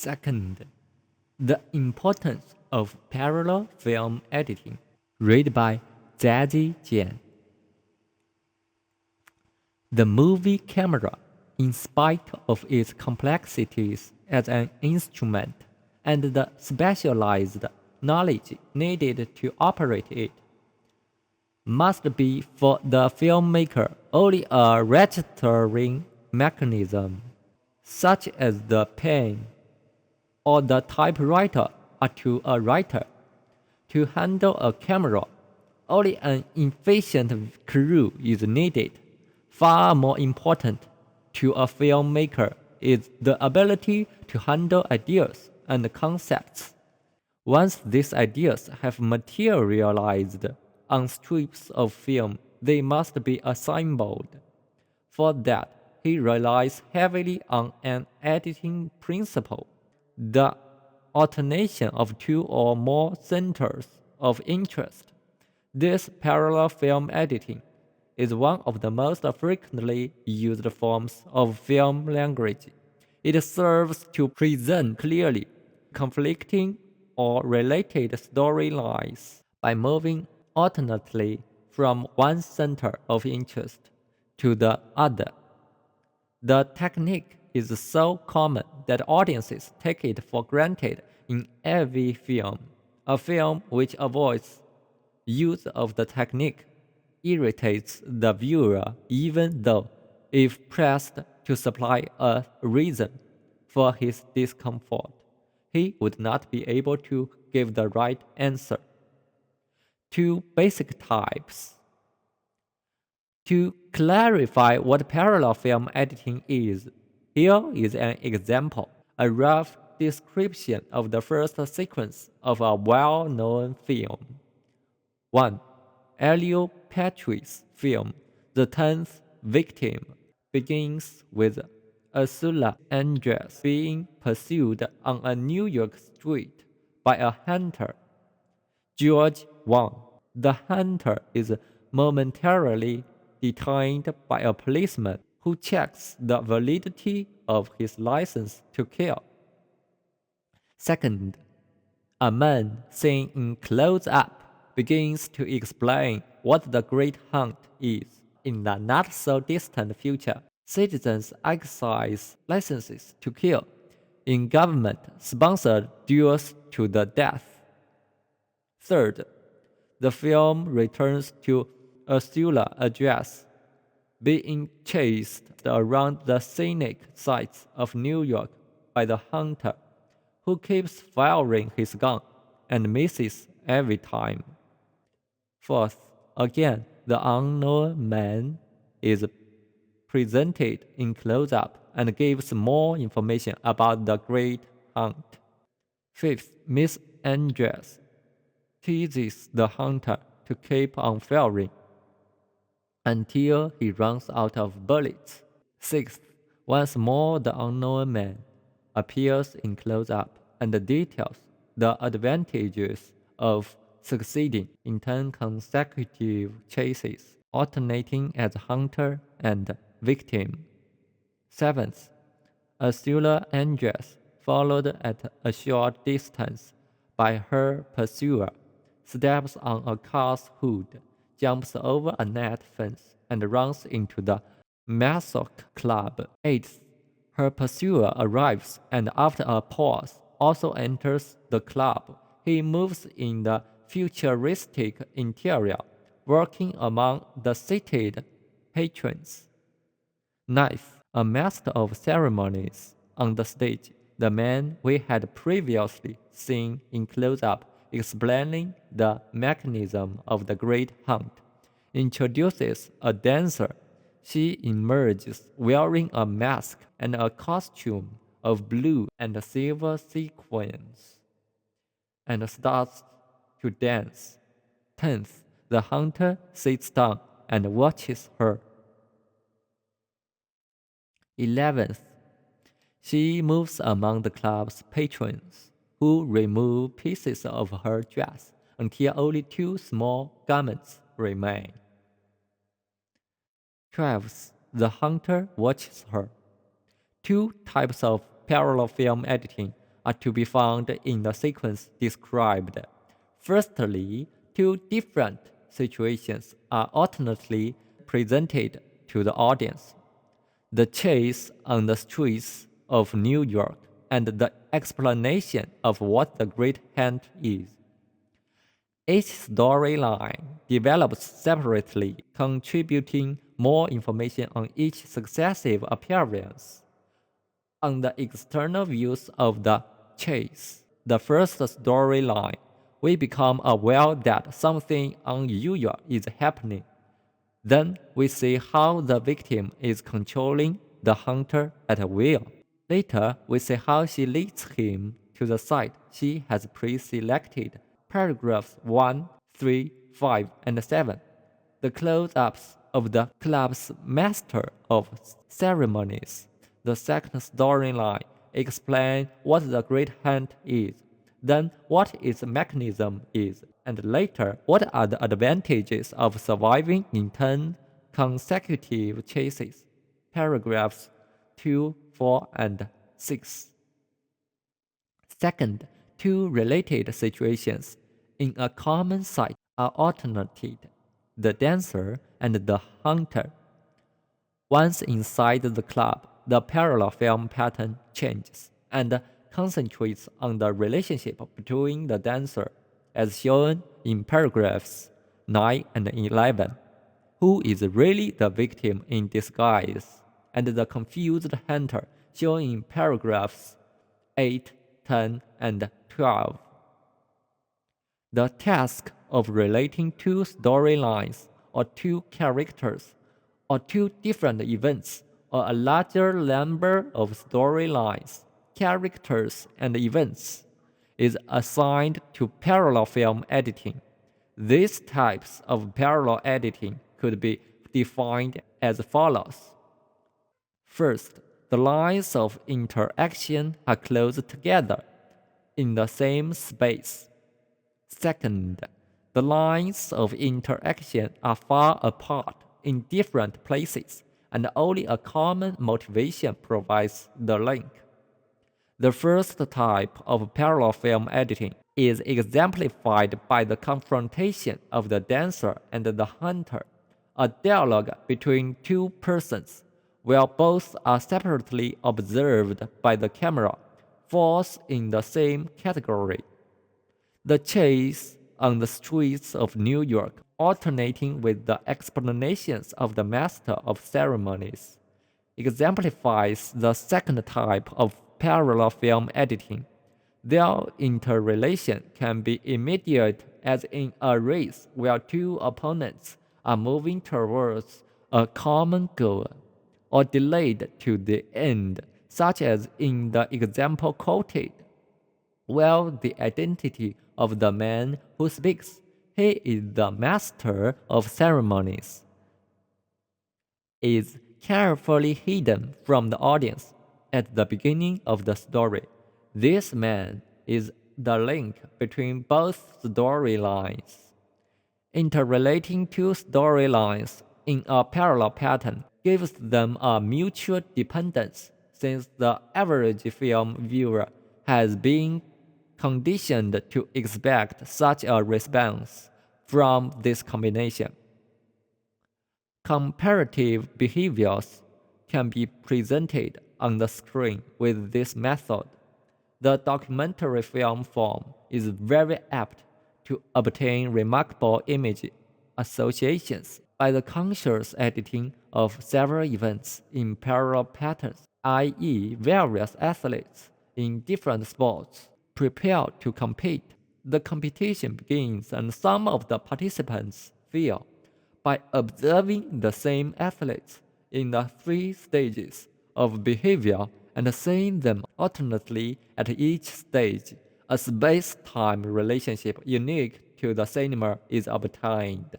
Second, the importance of parallel film editing. Read by Zazie Jian. The movie camera, in spite of its complexities as an instrument and the specialized knowledge needed to operate it, must be for the filmmaker only a registering mechanism, such as the pen or the typewriter are to a writer. To handle a camera, only an efficient crew is needed. Far more important to a filmmaker is the ability to handle ideas and concepts. Once these ideas have materialized on strips of film, they must be assembled. For that, he relies heavily on an editing principle, the alternation of two or more centers of interest. This parallel film editing is one of the most frequently used forms of film language. It serves to present clearly conflicting or related storylines by moving alternately from one center of interest to the other. The technique is so common that audiences take it for granted in every film. A film which avoids use of the technique irritates the viewer even though, if pressed to supply a reason for his discomfort, he would not be able to give the right answer. Two basic types. To clarify what parallel film editing is, here is an example, a rough description of the first sequence of a well-known film. 1. Elio Petri's film, The Tenth Victim, begins with Ursula Andress being pursued on a New York street by a hunter, George Wang. The hunter is momentarily detained by a policeman who checks the validity of his license to kill. Second, a man seen in close up begins to explain what the Great Hunt is. In the not so distant future, citizens exercise licenses to kill in government sponsored duels to the death. Third, the film returns to Ursula Andress being chased around the scenic sights of New York by the hunter, who keeps firing his gun and misses every time. Fourth, again, the unknown man is presented in close-up and gives more information about the Great Hunt. Fifth, Miss Andress teases the hunter to keep on firing until he runs out of bullets. Sixth, once more the unknown man appears in close-up and details the advantages of succeeding in 10 consecutive chases, alternating as hunter and victim. Seventh, Ursula Andress, followed at a short distance by her pursuer, steps on a car's hood, jumps over a net fence, and runs into the Masok Club. Eighth, her pursuer arrives and after a pause also enters the club. He moves in the futuristic interior, working among the seated patrons. Ninth, a master of ceremonies on the stage, the man we had previously seen in close-up explaining the mechanism of the Great Hunt, introduces a dancer. She emerges wearing a mask and a costume of blue and silver sequins and starts to dance. 10th, the hunter sits down and watches her. 11th, she moves among the club's patrons, who remove pieces of her dress until only two small garments remain. 12th, the hunter watches her. Two types of parallel film editing are to be found in the sequence described. Firstly, two different situations are alternately presented to the audience: the chase on the streets of New York and the explanation of what the Great Hunt is. Each storyline develops separately, contributing more information on each successive appearance. On the external views of the chase, the first storyline, we become aware that something unusual is happening. Then we see how the victim is controlling the hunter at will. Later, we see how she leads him to the site she has pre-selected. Paragraphs 1, 3, 5, and 7. The close-ups of the club's master of ceremonies. The second storyline explain what the Great Hunt is, then what its mechanism is, and later what are the advantages of surviving in 10 consecutive chases. Paragraphs 2, 4, and 6. Second, two related situations in a common site are alternated: the dancer and the hunter. Once inside the club, the parallel film pattern changes and concentrates on the relationship between the dancer, as shown in paragraphs 9 and 11, who is really the victim in disguise, and the confused hunter, shown in paragraphs 8, 10, and 12. The task of relating two storylines or two characters or two different events or a larger number of storylines, characters, and events is assigned to parallel film editing. These types of parallel editing could be defined as follows. First, the lines of interaction are close together in the same space. Second, the lines of interaction are far apart in different places, and only a common motivation provides the link. The first type of parallel film editing is exemplified by the confrontation of the dancer and the hunter, a dialogue between two persons, where both are separately observed by the camera, falls in the same category. The chase on the streets of New York, alternating with the explanations of the master of ceremonies, exemplifies the second type of parallel film editing. Their interrelation can be immediate, as in a race where two opponents are moving towards a common goal, or delayed to the end, such as in the example quoted. Well, the identity of the man who speaks, he is the master of ceremonies, is carefully hidden from the audience at the beginning of the story. This man is the link between both storylines. Interrelating two storylines in a parallel pattern gives them a mutual dependence, since the average film viewer has been conditioned to expect such a response from this combination. Comparative behaviors can be presented on the screen with this method. The documentary film form is very apt to obtain remarkable image associations by the conscious editing of several events in parallel patterns, i.e., various athletes in different sports prepare to compete. The competition begins, and some of the participants feel, by observing the same athletes in the 3 stages of behavior and seeing them alternately at each stage, a space-time relationship unique to the cinema is obtained.